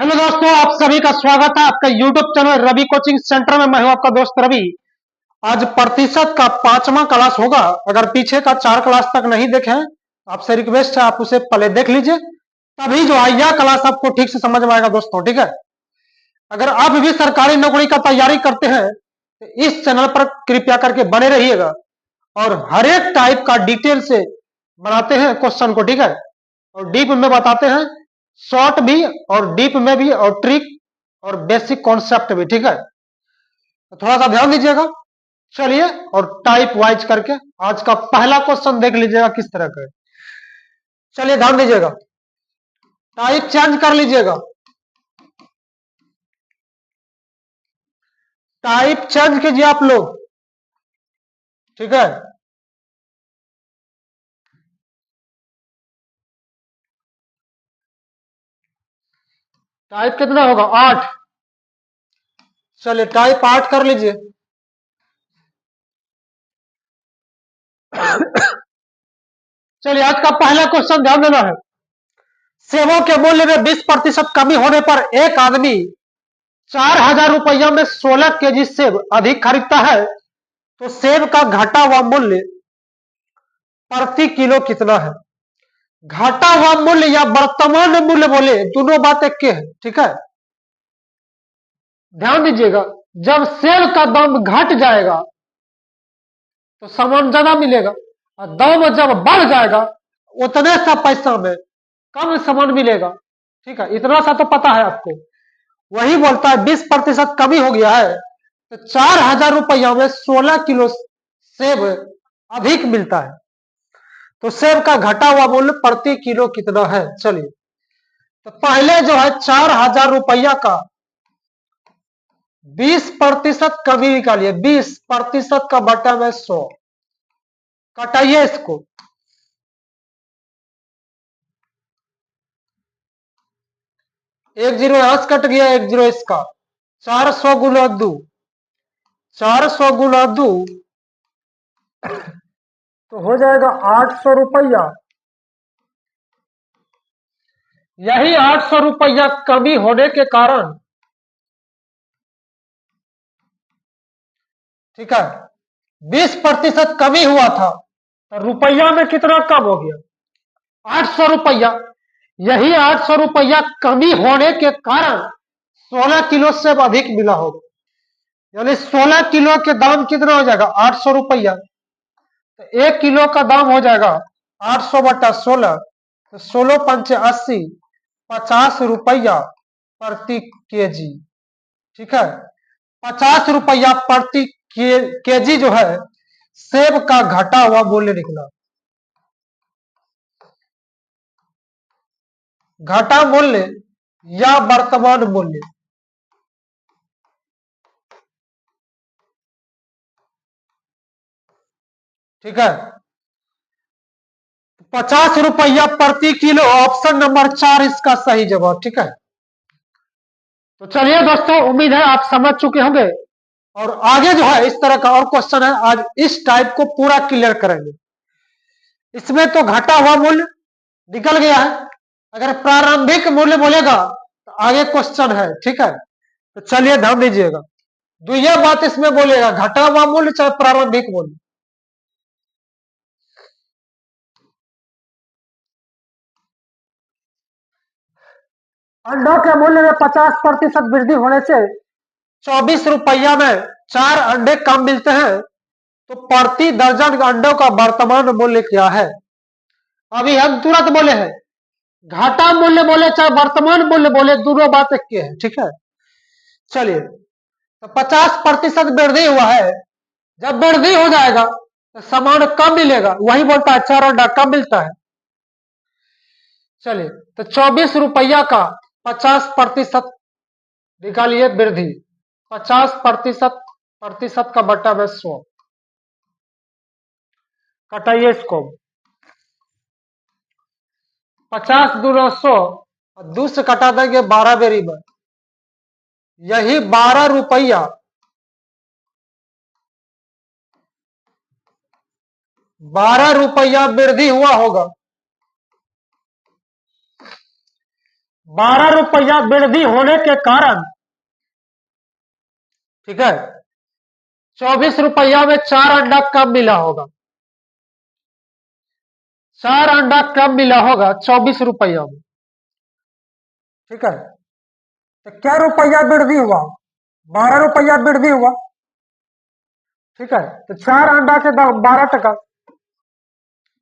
Hello दोस्तों, आप सभी का स्वागत है आपका YouTube channel Ravi coaching centre में। मैं हूं आपका दोस्त रवि। आज प्रतिशत का 5वां क्लास होगा। अगर पीछे का 4 क्लास तक नहीं देखे हैं, आपसे रिक्वेस्ट है आप उसे पहले देख लीजिए, तभी जो है यह क्लास आपको ठीक से समझ में आएगा दोस्तों। ठीक है, अगर आप भी सरकारी नौकरी का तैयारी करते हैं तो इस चैनल पर कृपया करके बने रहिएगा और हर एक टाइप का डिटेल से बनाते हैं क्वेश्चन को। ठीक है, और डीप में बताते हैं, शॉर्ट भी और डीप में भी, और ट्रिक और बेसिक कॉन्सेप्ट भी। ठीक है, तो थोड़ा सा ध्यान दीजिएगा। चलिए, और टाइप वाइज करके आज का पहला क्वेश्चन देख लीजिएगा किस तरह का है। चलिए ध्यान दीजिएगा, टाइप चेंज कर लीजिएगा, टाइप चेंज कीजिए आप लोग। ठीक है, टाइप कितना होगा? 8। चलिए टाइप 8 कर लीजिए। चलिए आज का पहला क्वेश्चन ध्यान देना है। सेबों के मूल्य में 20% कमी होने पर एक आदमी 4,000 रुपया में 16 केजी सेब अधिक खरीदता है, तो सेब का घटा हुआ मूल्य प्रति किलो कितना है? घटा हुआ मूल्य या वर्तमान मूल्य बोले, दोनों बात एक के है। ठीक है, ध्यान दीजिएगा। जब सेब का दाम घट जाएगा तो सामान ज्यादा मिलेगा, और दाम जब बढ़ जाएगा उतने सा पैसा में कम सामान मिलेगा। ठीक है, इतना सा तो पता है आपको। वही बोलता है 20% कमी हो गया है तो 4,000 रुपया में 16 किलो सेब अधिक मिलता है, तो सेब का घटा हुआ मूल्य प्रति किलो कितना है? चलिए, तो पहले जो है 4,000 रुपया का 20% कमी निकालिए। 20% का बटा में 100, कटाइए इसको। एक जीरो यहां से कट गया, एक जीरो इसका। 400 गुना 2, 400 गुना 2 तो हो जाएगा 800 रुपया। यही 800 रुपया कमी होने के कारण, ठीक है, 20% कमी हुआ था तो रुपया में कितना कम हो गया? 800 रुपया। यही 800 रुपया कमी होने के कारण 16 किलो से अधिक मिला होगा, यानी 16 किलो के दाम कितना हो जाएगा? 800 रुपया। तो 1 किलो का दाम हो जाएगा 800 बटा 16, तो 16 पंचे 80, 50 रुपया प्रति केजी। ठीक है, 50 रुपया प्रति केजी जो है सेब का घटा हुआ मूल्य निकला। घटा मूल्य या वर्तमान मूल्य? ठीक है, 50 रुपया प्रति किलो, ऑप्शन नंबर 4 इसका सही जवाब। ठीक है, तो चलिए दोस्तों, उम्मीद है आप समझ चुके होंगे, और आगे जो है इस तरह का और क्वेश्चन है, आज इस टाइप को पूरा क्लियर करेंगे। इसमें तो घटा हुआ मूल्य निकल गया है, अगर प्रारंभिक मूल्य बोलेगा तो आगे क्वेश्चन है। ठीक है, तो चलिए ध्यान दीजिएगा, तो यह बात इसमें बोलेगा, घटा हुआ मूल्य चाहे प्रारंभिक मूल्य। अंडों के मूल्य में 50% वृद्धि होने से 24 रुपया में 4 अंडे कम मिलते हैं, तो प्रति दर्जन अंडों का वर्तमान मूल्य क्या है? अभी हम तुरंत बोले हैं, घाटा मूल्य बोले चाहे वर्तमान मूल्य बोले, दोनों बात एक के है। ठीक है, चलिए, तो 50% वृद्धि हुआ है, जब वृद्धि हो जाएगा तो सामान कम मिलेगा, वही बोलता है 4 अंडा कम मिलता है। चलिए, तो 24 रुपया का 50% निकालिए वृद्धि। 50% का बटा में 100, कटाइए इसको। 50 दूना 100, और 2 से कटा देंगे 12 बेरी में, यही 12 रुपया 12 रुपया वृद्धि हुआ होगा। ₹12 वृद्धि होने के कारण, ठीक है, ₹24 में 4 अंडा कम मिला होगा। 4 अंडा कम मिला होगा ₹24 में, ठीक है। तो क्या रुपया वृद्धि हुआ? ₹12 वृद्धि हुआ, ठीक है। तो 4 अंडा के दाम 12 टका,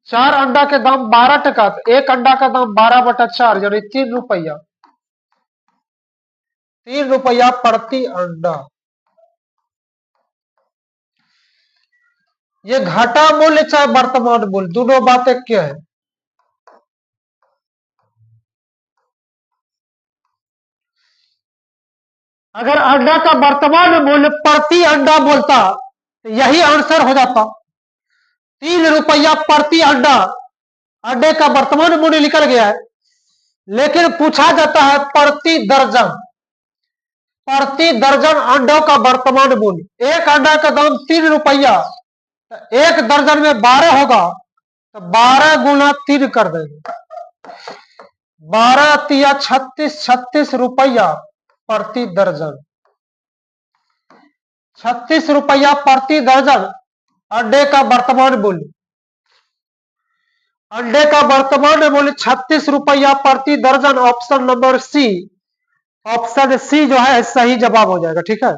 4 अंडा के दाम 12 टका, तो एक अंडा का दाम 12/4 यानी ₹3। ₹3 प्रति अंडा। ये घाटा मूल्य चाहे वर्तमान मूल्य, दोनों बातें क्या है? अगर अंडा का वर्तमान मूल्य प्रति अंडा बोलता तो यही आंसर हो जाता। ₹3 प्रति अंडा, अंडे का वर्तमान मूल्य निकल गया है, लेकिन पूछा जाता है प्रति दर्जन, प्रति दर्जन अंडों का वर्तमान मूल्य। एक अंडा का दाम ₹3, तो एक दर्जन में 12 होगा, तो 12 गुना 3 कर देंगे, 12 तिया 36, ₹36 प्रति दर्जन। ₹36 प्रति दर्जन अंडे का वर्तमान मूल्य। अंडे का वर्तमान मूल्य ₹36 प्रति दर्जन। Option number C, option C जो है सही जवाब हो जाएगा, ठीक है।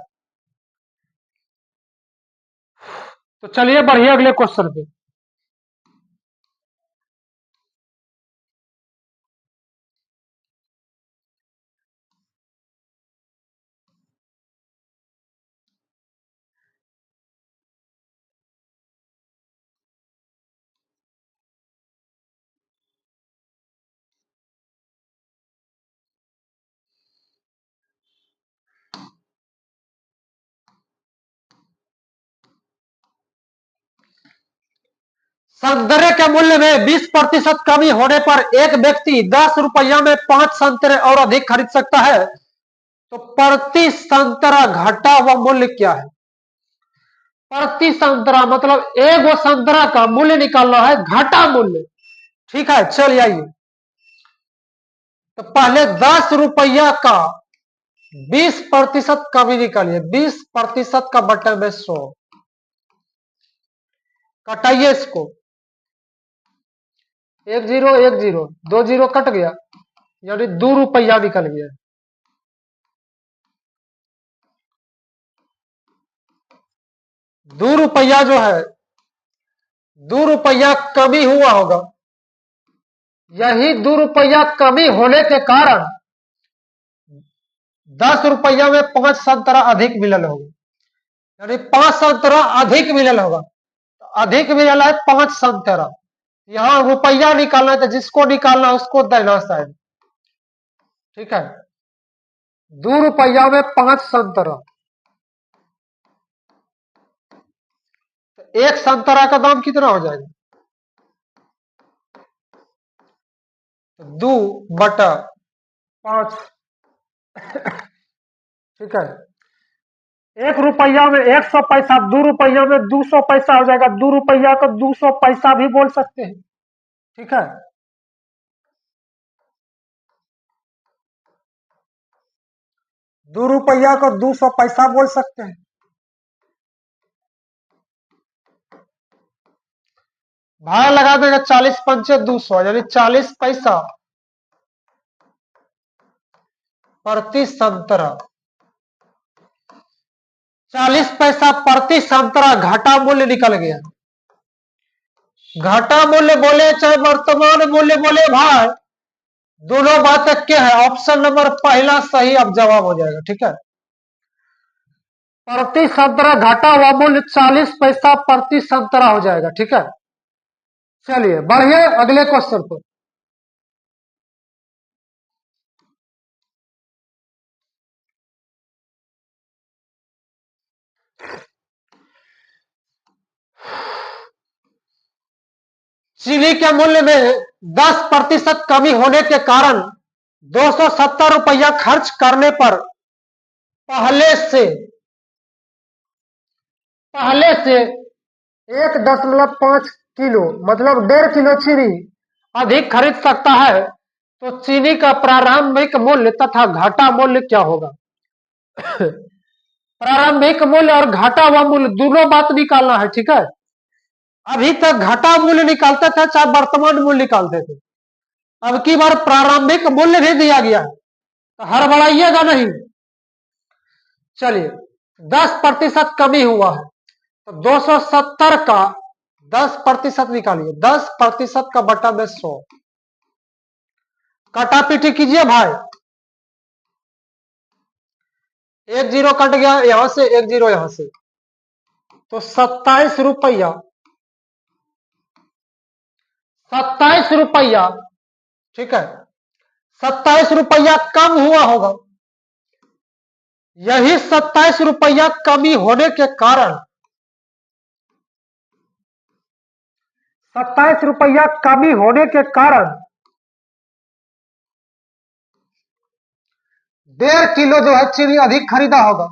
तो चलिए बढ़िए अगले क्वेश्चन पे। संतरे के मूल्य में 20% कमी होने पर एक व्यक्ति ₹10 में 5 संतरे और अधिक खरीद सकता है, तो प्रति संतरा घटा हुआ मूल्य क्या है? प्रति संतरा मतलब एक वो संतरा का मूल्य निकालना है, घटा मूल्य, ठीक है। चलिए आइए, तो पहले ₹10 का 20% कमी निकालिए। 20% का बटा में 100, कटाइए इसको, 1 0 1 0, 2 0 कट गया, यानी ₹2 निकल गया। ₹2 जो है, ₹2 कमी हुआ होगा। यही ₹2 कमी होने के कारण ₹10 में 5 संतरा अधिक मिलल होगा, यानी 5 संतरा अधिक मिलल होगा। अधिक मिलल है 5 संतरा, यहां रुपया निकालना है, तो जिसको निकालना उसको देना शायद, ठीक है। ₹2 में 5 संतरा, तो एक संतरा का दाम कितना हो जाएगा? 2/5, ठीक है। ₹1 में 100 पैसा, ₹2 में 200 पैसा हो जाएगा। ₹2 को 200 पैसा भी बोल सकते हैं, ठीक है। ₹2 को 200 पैसा बोल सकते हैं। भाड़ा लगा देगा 40 पंचे 200, यानी 40 पैसा प्रति संतरा। 40 पैसा प्रति संतरा घाटा मूल्य निकल गया। घाटा मूल्य बोले चाहे वर्तमान मूल्य बोले भाई, दोनों बात क्या है? ऑप्शन नंबर पहला सही अब जवाब हो जाएगा, ठीक है। प्रति संतरा घाटा हुआ मूल्य 40 पैसा प्रति संतरा हो जाएगा, ठीक है। चलिए बढ़िए अगले क्वेश्चन पर। चीनी के मूल्य में 10% कमी होने के कारण ₹270 खर्च करने पर पहले से 1.5 किलो मतलब 1.5 किलो चीनी अधिक खरीद सकता है, तो चीनी का प्रारंभिक मूल्य तथा घाटा मूल्य क्या होगा? प्रारंभिक मूल्य और घाटा हुआ मूल्य दोनों बात निकालना है, ठीक है। अभी तक घाटा मूल्य निकालते थे चाहे वर्तमान मूल्य निकालते थे, अब की बार प्रारंभिक मूल्य भी दिया गया है, तो हड़बड़ाइएगा नहीं। चलिए 10% कमी हुआ है, तो 270 का 10% निकालिए, 10% का बटा में 100, काटापीटी कीजिए भाई। एक जीरो कट गया यहां से, एक जीरो यहां से, तो 27 रुपया, 27 रुपया, ठीक है। 27 रुपया कम हुआ होगा, यही 27 रुपया कमी होने के कारण, 27 रुपया कमी होने के कारण 1.5 किलो जो है चीनी अधिक खरीदा होगा।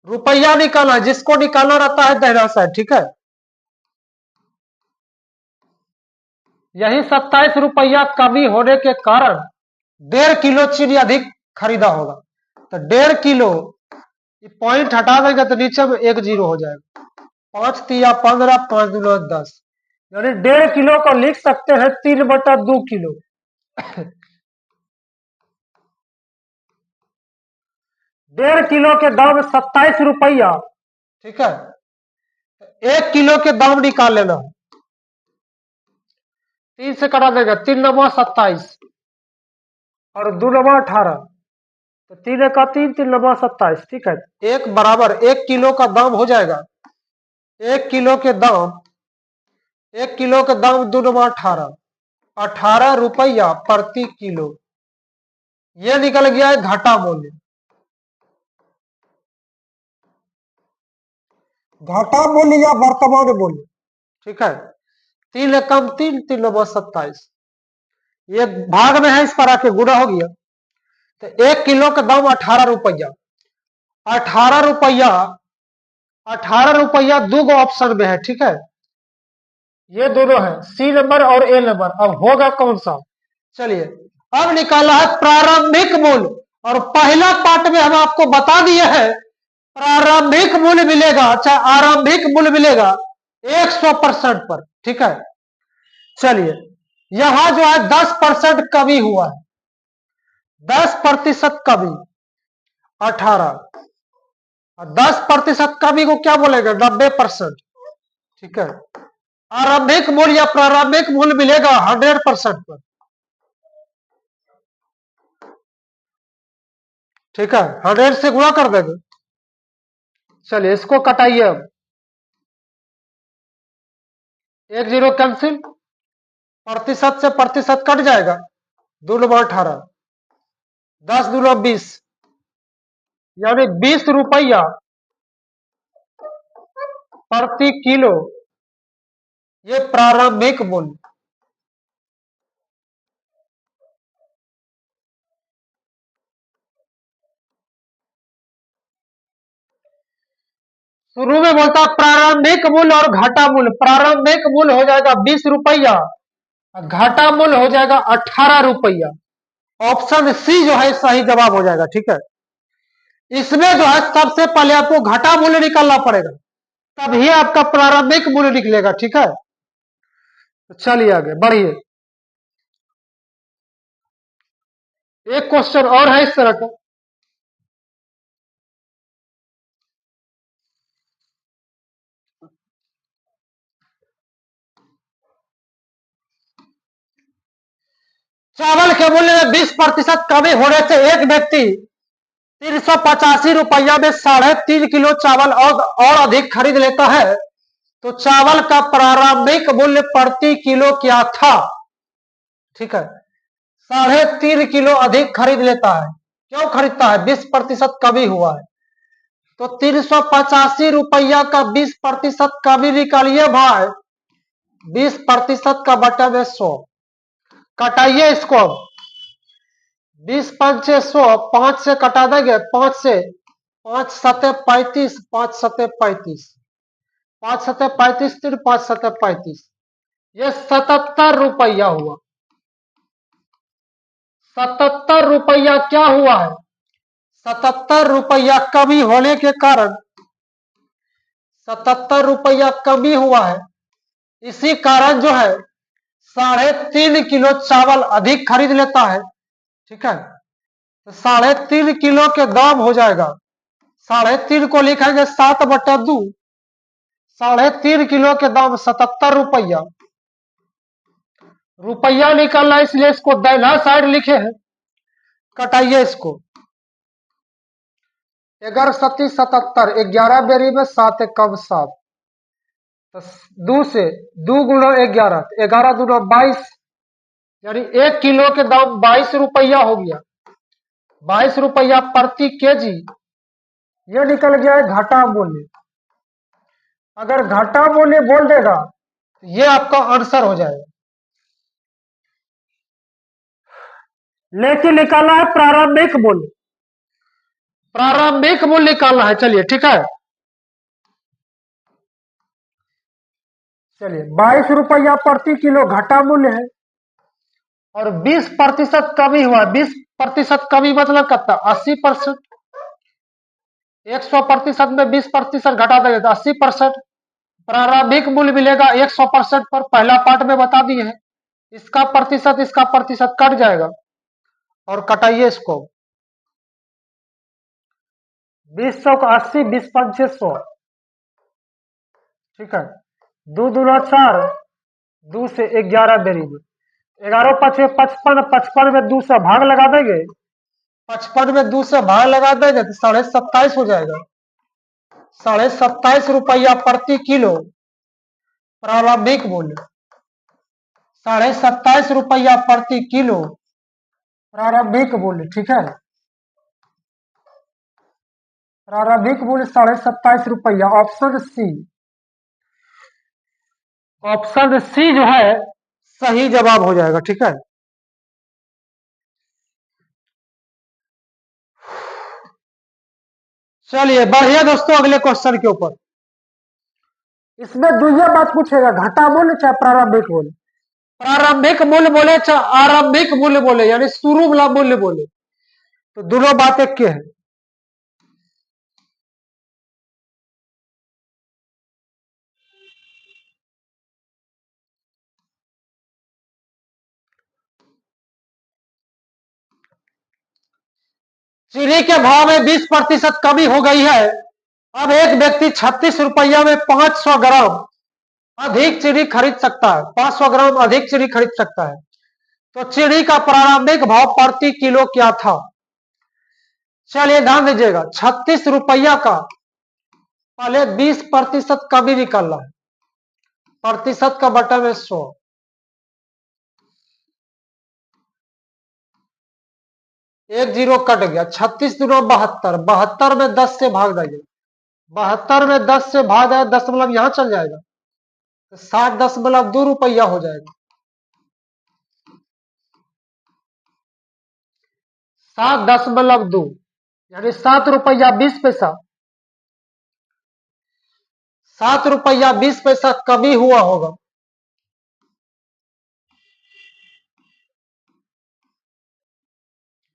रुपया निकालना, जिसको निकालना रहता है दाहिना साइड, ठीक है। यही 27 रुपया कमी होने के कारण 1.5 किलो चीनी अधिक खरीदा होगा, तो 1.5 किलो पॉइंट हटा देंगे तो नीचे में 1 जीरो हो जाएगा, 5 तिया 15, 5 दूना 10, यानी 1.5 किलो को लिख सकते हैं 3/2 किलो। 1.5 किलो के दाम 27 रुपया, ठीक है। 1 किलो के दाम निकाल लेना, 3 से कटा देगा, 3 नवा 27 और 2 नवा 18, तो 3 का 3, 3 नवा 27, ठीक है। एक बराबर 1 किलो का दाम हो जाएगा, 1 किलो के दाम, 1 किलो के दाम 2 नवा 18, 18 रुपया प्रति किलो, यह निकल गया है घाटा मूल्य। घाटा मूल्य या वर्तमान मूल्य, ठीक है। 3 कम 3, 3 नवा 27, ये भाग में है, इस पर आके गुणा हो गया, तो 1 किलो का दाम 18 रुपया, 18 रुपया, 18 रुपया दो ऑप्शन में है, ठीक है। ये दोनों है, सी नंबर और ए नंबर, अब होगा कौन सा? चलिए अब निकाला है प्रारंभिक मूल्य, और पहला पार्ट में हम आपको बता दिए हैं प्रारंभिक मूल्य मिलेगा चाहे आरंभिक मूल्य मिलेगा 100% पर, ठीक है। चलिए यहां जो है 10% कमी हुआ है, 10% कमी 18, और 10% कमी को क्या बोलेगा? 90%, ठीक है। आरंभिक मूल्य या प्रारंभिक मूल्य मिलेगा 100% पर, ठीक है। 100 से गुणा कर देंगे। चलिए इसको कटाइए, अब 1 जीरो कैंसिल, प्रतिशत से प्रतिशत कट जाएगा, 2 नवा 18, 10 दूना 20, यानी 20 रुपया प्रति किलो, ये प्रारंभिक मूल्य। शुरू में बोलता प्रारंभिक मूल्य और घाटा मूल्य, प्रारंभिक मूल्य हो जाएगा 20 रुपया, घाटा मूल्य हो जाएगा 18 रुपया। ऑप्शन सी जो है सही जवाब हो जाएगा, ठीक है। इसमें जो है सबसे पहले आपको घाटा मूल्य निकालना पड़ेगा, तभी आपका प्रारंभिक मूल्य निकलेगा, ठीक है। तो चलिए आगे बढ़िए, एक क्वेश्चन और है इस तरह का। चावल के मूल्य में 20% कमी होने से एक व्यक्ति 385 रुपया में 3.5 किलो चावल और अधिक खरीद लेता है, तो चावल का प्रारंभिक मूल्य प्रति किलो क्या था? ठीक है, 3.5 किलो अधिक खरीद लेता है, क्यों खरीदता है? 20% कमी हुआ है, तो 385 रुपया का 20% कमी निकालिए भाई, 20% का बटा में 100, कटाइए इसको। 20 पंचे 100, 5 से कटा देंगे, 5 से 5 सते 35, 5 सते 35, 5 सते 35, 3 5 सते 35, ये 77 रुपया हुआ। ₹77 क्या हुआ है? ₹77 कमी होने के कारण ₹77 कमी हुआ है। इसी कारण जो है 3.5 किलो चावल अधिक खरीद लेता है। ठीक है, तो 3.5 किलो के दाम हो जाएगा, 3.5 को लिखेंगे 7/2, 3.5 किलो के दाम ₹77। रुपया निकालना है, इसलिए इसको दाहिना साइड लिखे हैं। कटाइए इसको, 11×7=77, 11 बेरी में 7 कम 7, तो 2 से 2 गुणा 11, 11 दूना 22, यानी 1 किलो के दाम ₹22 हो गया। ₹22 प्रति केजी, ये निकल गया है घाटा मूल्य। अगर घाटा मूल्य बोल देगा तो ये आपका आंसर हो जाएगा। लेकिन निकालना है प्रारंभिक मूल्य, प्रारंभिक मूल्य निकालना है। चलिए ठीक है, चलिए ₹22 प्रति किलो घाटा मूल्य है और 20% कमी हुआ। 20% कमी मतलब कितना? 80%। 100% में 20% घटा देंगे तो 80%। प्रारंभिक मूल्य मिलेगा 100% पर, पहला पार्ट में बता दिए हैं। इसका प्रतिशत कट जाएगा और कटाइए इसको, 20 100 का 80, 20 5 100, ठीक है। 2 दूना 4, 2 से 11 बेरी में 11 5 55, 55 में 2 से भाग लगा देंगे, 55 में 2 से भाग लगा देंगे तो 27.5 हो जाएगा। ₹27.5 प्रति किलो प्रारंभिक मूल्य, ₹27.5 प्रति किलो प्रारंभिक मूल्य, ठीक है। प्रारंभिक मूल्य ₹27.5। ऑप्शन सी, ऑप्शन सी जो है सही जवाब हो जाएगा, ठीक है। चलिए बढ़िया दोस्तों, अगले क्वेश्चन के ऊपर। इसमें दुइया बात पूछेगा, घाटा मूल्य चाहे प्रारंभिक मूल्य। प्रारंभिक मूल्य बोले चाहे आरंभिक मूल्य बोले, यानी शुरू वाला मूल्य बोले, तो दोनों बात एक के है। चीनी के भाव में 20% कमी हो गई है। अब एक व्यक्ति ₹36 में 500 ग्राम अधिक चीनी खरीद सकता है, 500 ग्राम अधिक चीनी खरीद सकता है। तो चीनी का प्रारंभिक भाव प्रति किलो क्या था? चलिए ध्यान दीजिएगा, ₹36 का पहले 20% कमी निकालना है, प्रतिशत का बटा में 100, एक जीरो कट गया, 36 दूना 72, 72 में 10 से भाग देंगे, 72 में 10 से भाग जाए, दशमलव यहां चल जाएगा तो ₹60.2 हो जाएगा। 7.2 यानी ₹7.20, ₹7.20 कमी हुआ होगा।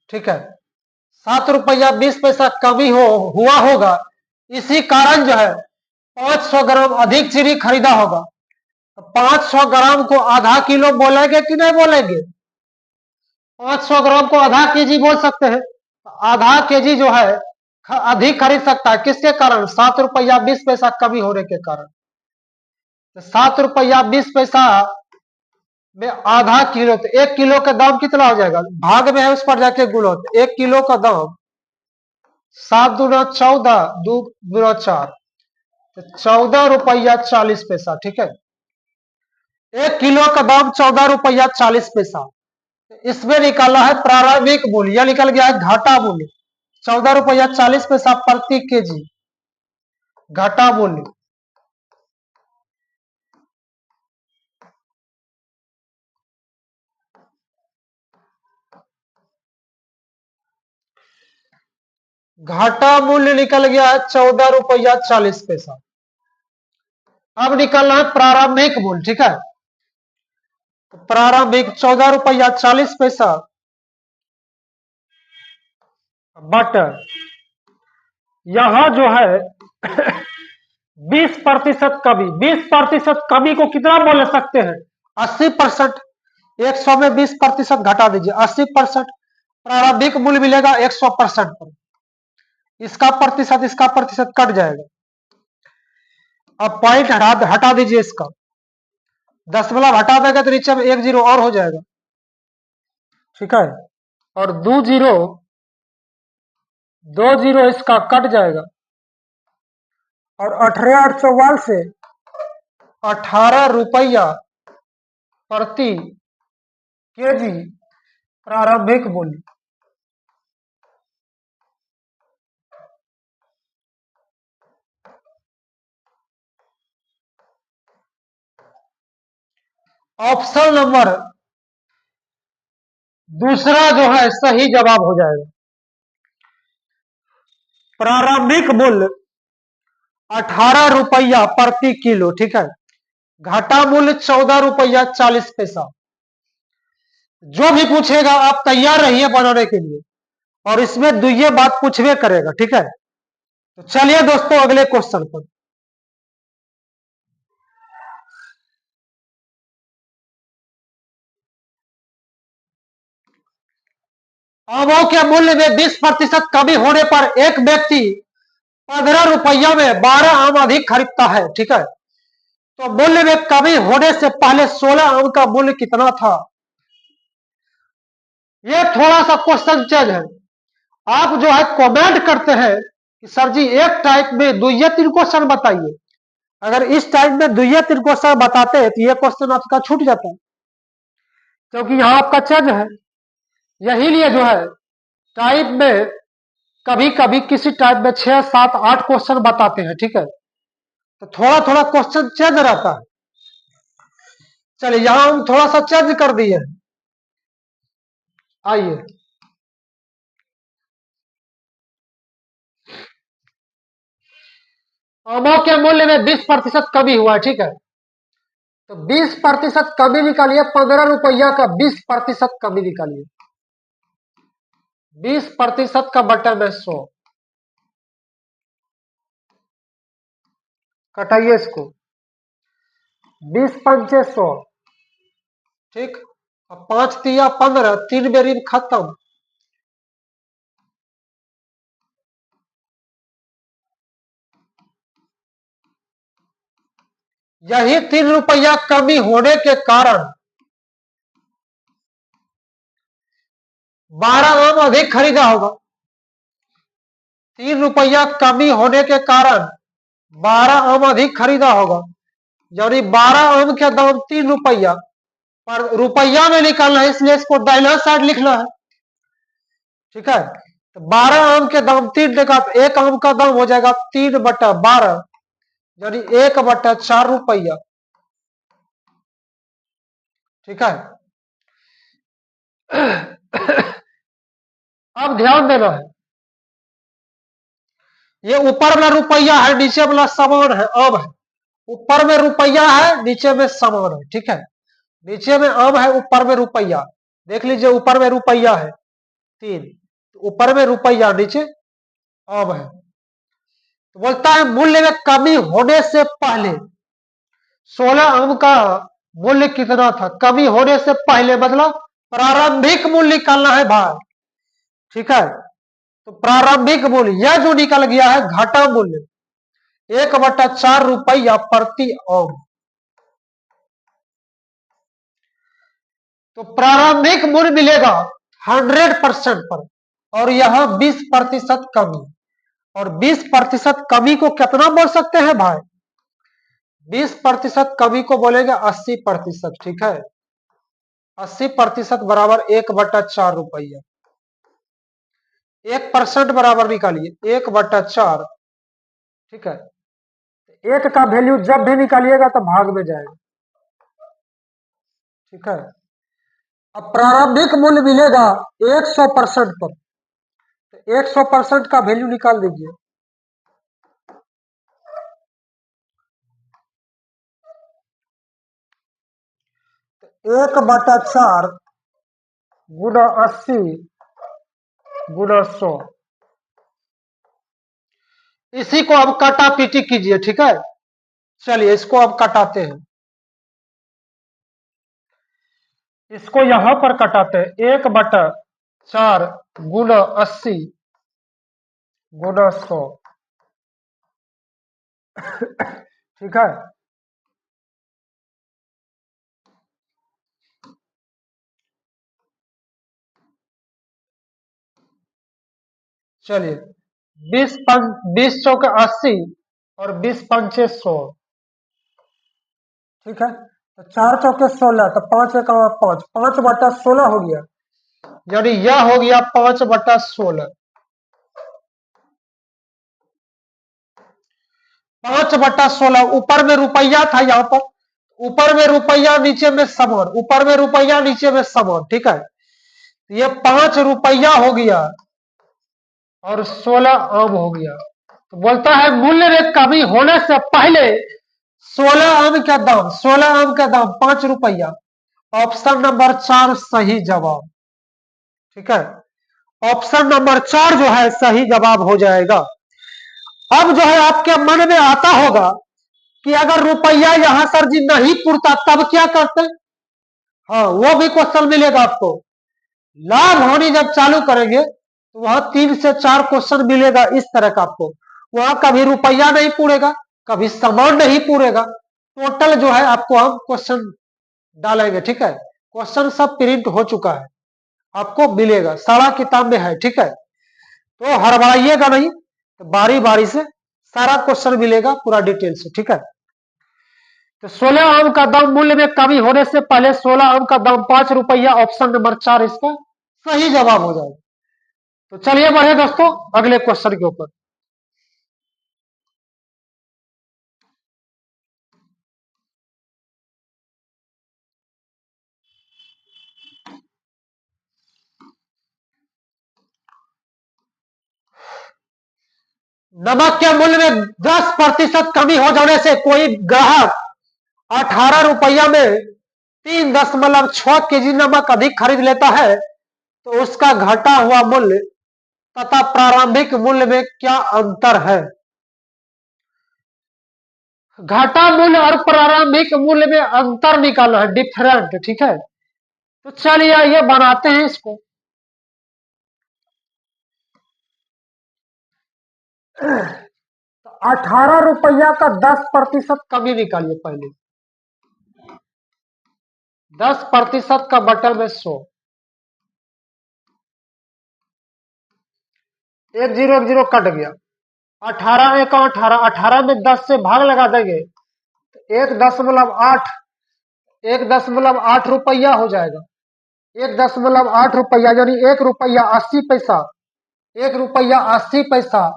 ठीक है, ₹7.20 कमी हुआ होगा। इसी कारण जो है 500 ग्राम अधिक चीनी खरीदा होगा। तो 500 ग्राम को आधा किलो बोलेंगे कि नहीं बोलेंगे? 500 ग्राम को आधा केजी बोल सकते हैं। आधा केजी जो है अधिक खरीद सकता है, किसके कारण? ₹7.20 कमी होने के कारण। तो ₹7.20 में आधा किलो, तो 1 किलो का दाम कितना हो जाएगा? भाग में है, उस पर जाके गुणो, तो 1 किलो का दाम 7 दूना 14, 2 दूना 4, तो ₹14.40, ठीक है। 1 किलो का दाम ₹14.40। इसमें निकाला है प्रारंभिक मूल्य, यह निकल गया है घाटा मूल्य, ₹14.40 प्रति केजी घाटा मूल्य। घाटा मूल्य निकल गया है ₹14.40। अब निकलना है प्रारंभिक मूल्य, ठीक है। प्रारंभिक ₹14.40 बट यहां जो है 20% कमी, 20% कमी को कितना बोल सकते हैं? 80%। 100 में 20% घटा दीजिए, 80%। प्रारंभिक मूल्य मिलेगा 100% पर। इसका प्रतिशत कट जाएगा। अब पॉइंट हटा दीजिए इसका, 10 हटा देगा तो नीचे में 1 जीरो और हो जाएगा, ठीक है। और 2 जीरो इसका कट जाएगा। और 18,844 से 18 रुपया प्रति केजी प्रारंभिक मूल्य। ऑप्शन नंबर दूसरा जो है सही जवाब हो जाएगा। प्रारंभिक मूल्य 18 रुपया प्रति किलो, ठीक है। घाटा मूल्य 14 रुपया 40 पैसा। जो भी पूछेगा आप तैयार रहिए बनाने के लिए, और इसमें ये बात पूछवे करेगा, ठीक है। तो चलिए दोस्तों अगले क्वेश्चन पर। आमों के मूल्य में 20% कमी होने पर एक व्यक्ति 15 रुपया में 12 आम अधिक खरीदता है, ठीक है। तो मूल्य में कमी होने से पहले 16 आम का मूल्य कितना था? ये थोड़ा सा क्वेश्चन चेंज है। आप जो है कमेंट करते हैं कि सर जी एक टाइप में 2 या 3 क्वेश्चन बताइए। अगर इस टाइप में 2 या 3 क्वेश्चन बताते हैं तो ये क्वेश्चन आपका छूट जाता है, क्योंकि यहां आपका चेंज है। यही लिए जो है टाइप में कभी कभी किसी टाइप में 6, 7, 8 क्वेश्चन बताते हैं, ठीक है। तो थोड़ा थोड़ा क्वेश्चन चेंज रहता है। चलिए यहां हम थोड़ा सा चेंज कर दिए। आइए, आमों के मूल्य में 20% कमी हुआ है, ठीक है। तो 20% कमी निकालिए, 15 रुपया का 20% कमी निकालिए। 20% का बटा में 100, कटाइए इसको। 20 पंचे 100, ठीक। अब 5 तिया 15, 3 बेरीन खत्म। यही 3 रुपया कमी होने के कारण 12 आम अधिक खरीदा होगा। 3 रुपया कमी होने के कारण 12 आम अधिक खरीदा होगा, यानी 12 आम के दाम 3 रुपया, पर रुपया में निकालना है इसलिए इसको दाहिना साइड लिखना है, ठीक है। तो 12 आम के दाम 3 देगा तो एक आम का दाम हो जाएगा 3/12, यानी 1/4 रुपया, ठीक है। अब ध्यान देना है, ये ऊपर वाला रुपया है, नीचे वाला सामान है, आम है। ऊपर में रुपया है, नीचे में सामान है, ठीक है। नीचे में आम है, ऊपर में रुपया। देख लीजिए ऊपर में रुपया है 3, ऊपर में रुपया, नीचे आम है। तो बोलता है मूल्य में कमी होने से पहले 16 आम का मूल्य कितना था? कमी होने से पहले मतलब प्रारंभिक मूल्य निकालना है भाई, ठीक है। तो प्रारंभिक मूल्य यह जो निकल गया है घाटा मूल्य 1/4 रुपया प्रति आम। तो प्रारंभिक मूल्य मिलेगा 100% पर, और यहां 20% कमी। और 20% कमी को कितना बोल सकते हैं भाई? 20% कमी को बोलेंगे 80%, ठीक है। 80% बराबर 1/4 रुपया। 1% बराबर निकालिए 1/4, ठीक है। एक का वैल्यू जब भी निकालिएगा तो भाग में जाएगा, ठीक है। अब प्रारंभिक मूल्य मिलेगा 100% पर, 100% का वैल्यू निकाल दीजिए। तो 1/4 गुना 80 गुना 100, इसी को अब काटा पीटी कीजिए, ठीक है। चलिए इसको अब कटाते हैं, इसको यहां पर कटाते हैं। 1/4 गुना 80 गुना 100, ठीक है। चलिए 20 चौके 80 और 20 पंचे 100, ठीक है। तो 4 चौके 16, तो 5 एक 5, 5/16 हो गया, यानी यह हो गया 5/16। 5/16 ऊपर में रुपया था, यहाँ पर ऊपर में रुपया नीचे में समान, ऊपर में रुपया नीचे में समान, ठीक है। ये 5 रुपया हो गया और 16 आम हो गया। तो बोलता है मूल्य में कमी होने से पहले 16 आम का दाम, 16 आम का दाम 5 रुपया। ऑप्शन नंबर 4 सही जवाब, ठीक है। ऑप्शन नंबर 4 जो है सही जवाब हो जाएगा। अब जो है आपके मन में आता होगा कि अगर रुपया यहां सर जी नहीं पुरता तब क्या करते। हाँ, वो भी क्वेश्चन मिलेगा आपको। लाभ हानि जब चालू करेंगे तो वहां 3 से 4 क्वेश्चन मिलेगा इस तरह का आपको। वहां कभी रुपया नहीं पूरेगा, कभी सामान नहीं पूरेगा, टोटल जो है आपको हम क्वेश्चन डालेंगे, ठीक है। क्वेश्चन सब प्रिंट हो चुका है, आपको मिलेगा, सारा किताब में है, ठीक है। तो हड़बड़ाइएगा नहीं, तो बारी बारी से सारा क्वेश्चन मिलेगा पूरा डिटेल से, ठीक है। तो 16 आम का दाम मूल्य में कमी होने से पहले 16 आम का दाम 5 रुपया, ऑप्शन नंबर 4 इसका सही जवाब हो जाएगा। तो चलिए बढ़े दोस्तों अगले क्वेश्चन के ऊपर। नमक के मूल्य में 10% कमी हो जाने से कोई ग्राहक 18 रुपया में 3.6 केजी नमक अधिक खरीद लेता है, तो उसका घटा हुआ मूल्य तथा प्रारंभिक मूल्य में क्या अंतर है। घटा मूल्य और प्रारंभिक मूल्य में अंतर निकालना है, डिफरेंट, ठीक है। तो चलिए ये बनाते हैं इसको। 18 रुपया का 10% कमी निकालिए पहले। 10% का बटन में 100, 1 0 1 0 कट गया। 18 एक 18, 18 में 10 से भाग लगा देंगे तो 1.8, 1.8 रुपया हो जाएगा। 1.8 रुपया यानी 1 रुपया 80 पैसा, 1 रुपया 80 पैसा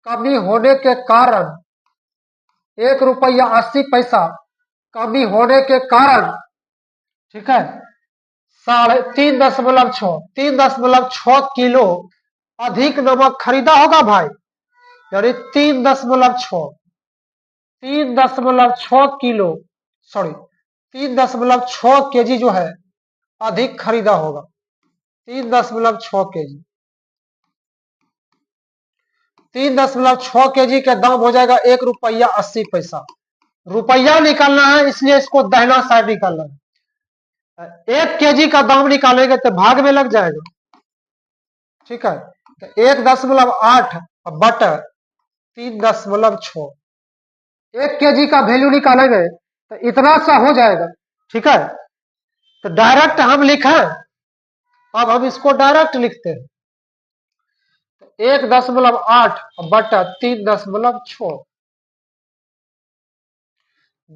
कमी होने के कारण, 1 रुपया 80 पैसा कमी होने के कारण, ठीक है, 3.6 किलो अधिक नमक खरीदा होगा भाई, यानी 3.6 किलो, सॉरी 3.6 केजी जो है अधिक खरीदा होगा। 3.6 केजी, 3.6 केजी का दाम हो जाएगा 1 रुपया 80 पैसा। रुपया निकालना है इसलिए इसको दाहिना साइड निकालना है। 1 केजी का दाम निकालेंगे तो भाग में लग जाएगा, ठीक है। तो 1.8 बटा 3.6, 1 केजी का वैल्यू निकालेंगे तो इतना सा हो जाएगा, ठीक है। तो डायरेक्ट हम लिखें, अब हम इसको डायरेक्ट लिखते हैं। 1.8 बटा 3.6,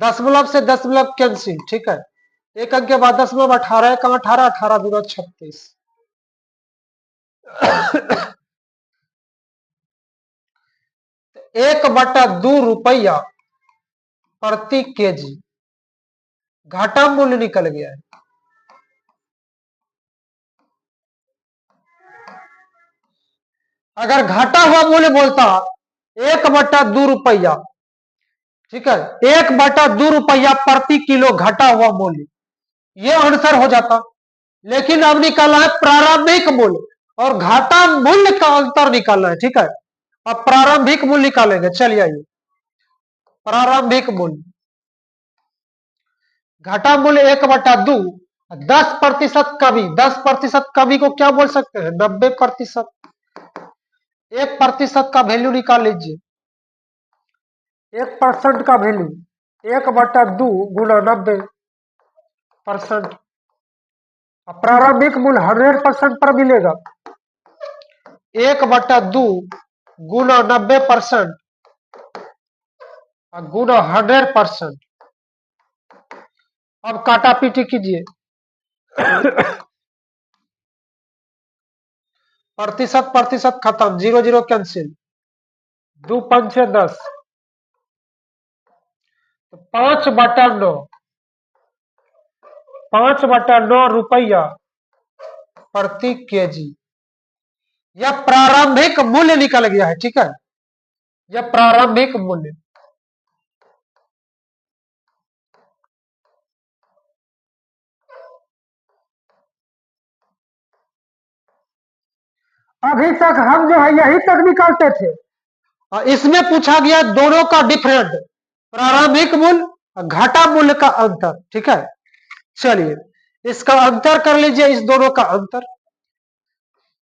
दशमलव से दशमलव कैंसिल, ठीक है। एक अंक के बाद दशमलव, 18 का 18, 18 दूना 36। 1/2 रुपया प्रति केजी घाटा मूल्य निकल गया है। अगर घाटा हुआ मूल्य बोलता 1/2 रुपया, ठीक है, 1/2 रुपया प्रति किलो घटा हुआ मूल्य, ये आंसर हो जाता। लेकिन अब निकालना है प्रारंभिक मूल्य और घाटा मूल्य का अंतर निकालना है, ठीक है। अब प्रारंभिक मूल्य निकालेंगे। चलिए आइए, प्रारंभिक मूल्य, घटा मूल्य 1/2, 10% कमी। 10% कमी को क्या बोल सकते हैं? 90%। 1% का वैल्यू निकाल लीजिए। 1% का वैल्यू 1/2 गुना 90%। प्रारंभिक मूल्य 100% पर मिलेगा। 1/2 गुना 90% गुना 100%। अब काटा पीटी कीजिए। प्रतिशत प्रतिशत खत्म, 0 0 कैंसिल, 2 5 6 10, 5/9, 5/9 रुपया प्रति केजी। यह प्रारंभिक मूल्य निकल गया है। ठीक है, यह प्रारंभिक मूल्य। अभी तक हम जो है यही तक निकालते थे, इसमें पूछा गया दोनों का डिफरेंट, प्रारंभिक मूल्य घटा मूल्य का अंतर। ठीक है, चलिए इसका अंतर कर लीजिए, इस दोनों का अंतर।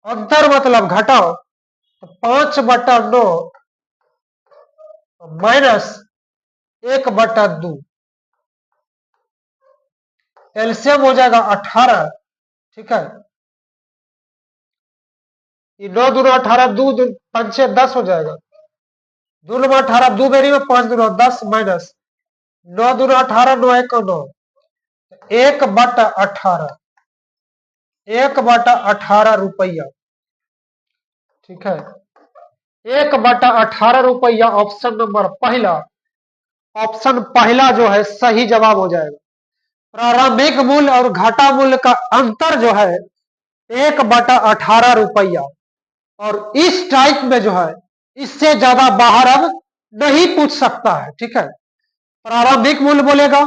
अंतर मतलब घटाओ, तो 5/9 माइनस 1/2, एलसीएम हो जाएगा 18। ठीक है, 9 दूना 18, 2 5 6 10 हो जाएगा। 2 में 18, 2 बेरी में 5 दूना 10 माइनस 9 दूना 18, 9 1 9, 1/18, 1/18 रुपया। ठीक है, 1/18 रुपया ऑप्शन नंबर पहला, ऑप्शन पहला जो है सही जवाब हो जाएगा। प्रारंभिक मूल्य और घाटा मूल्य का अंतर जो है 1/18 रुपया। और इस टाइप में जो है इससे ज्यादा बाहर अब नहीं पूछ सकता है। ठीक है, प्रारंभिक मूल्य बोलेगा,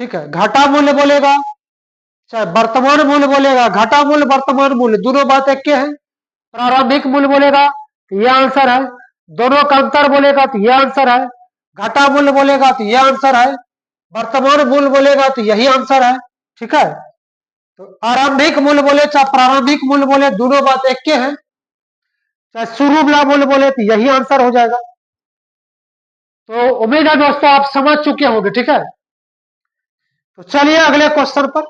ठीक है, घाटा मूल्य बोलेगा, चाहे वर्तमान मूल्य बोलेगा, घाटा मूल्य वर्तमान मूल्य दोनों बात एक के हैं। प्रारंभिक मूल्य बोलेगा तो यह आंसर है, दोनों का अंतर बोलेगा तो यह आंसर है, घाटा मूल्य बोलेगा तो यह आंसर है, वर्तमान मूल्य बोलेगा तो यही आंसर है। ठीक है, तो आरंभिक मूल्य बोले चाहे प्रारंभिक मूल्य बोले दोनों बात एक के हैं, चाहे शुरू वाला मूल्य बोले तो यही आंसर हो जाएगा। तो उम्मीद है दोस्तों आप समझ चुके होंगे। ठीक है, तो चलिए अगले क्वेश्चन पर।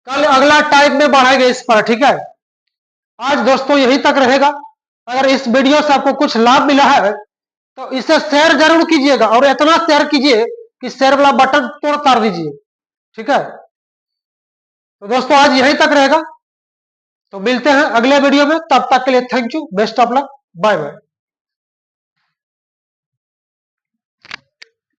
कल अगला टाइप में बढ़ाएंगे इस पर। ठीक है, आज दोस्तों यही तक रहेगा। अगर इस वीडियो से आपको कुछ लाभ मिला है तो इसे शेयर जरूर कीजिएगा, और इतना शेयर कीजिए कि शेयर वाला बटन तोड़ तार दीजिए। ठीक है, तो दोस्तों आज यही तक रहेगा, तो मिलते हैं अगले वीडियो में। तब तक के लिए thank you, best of luck, bye bye.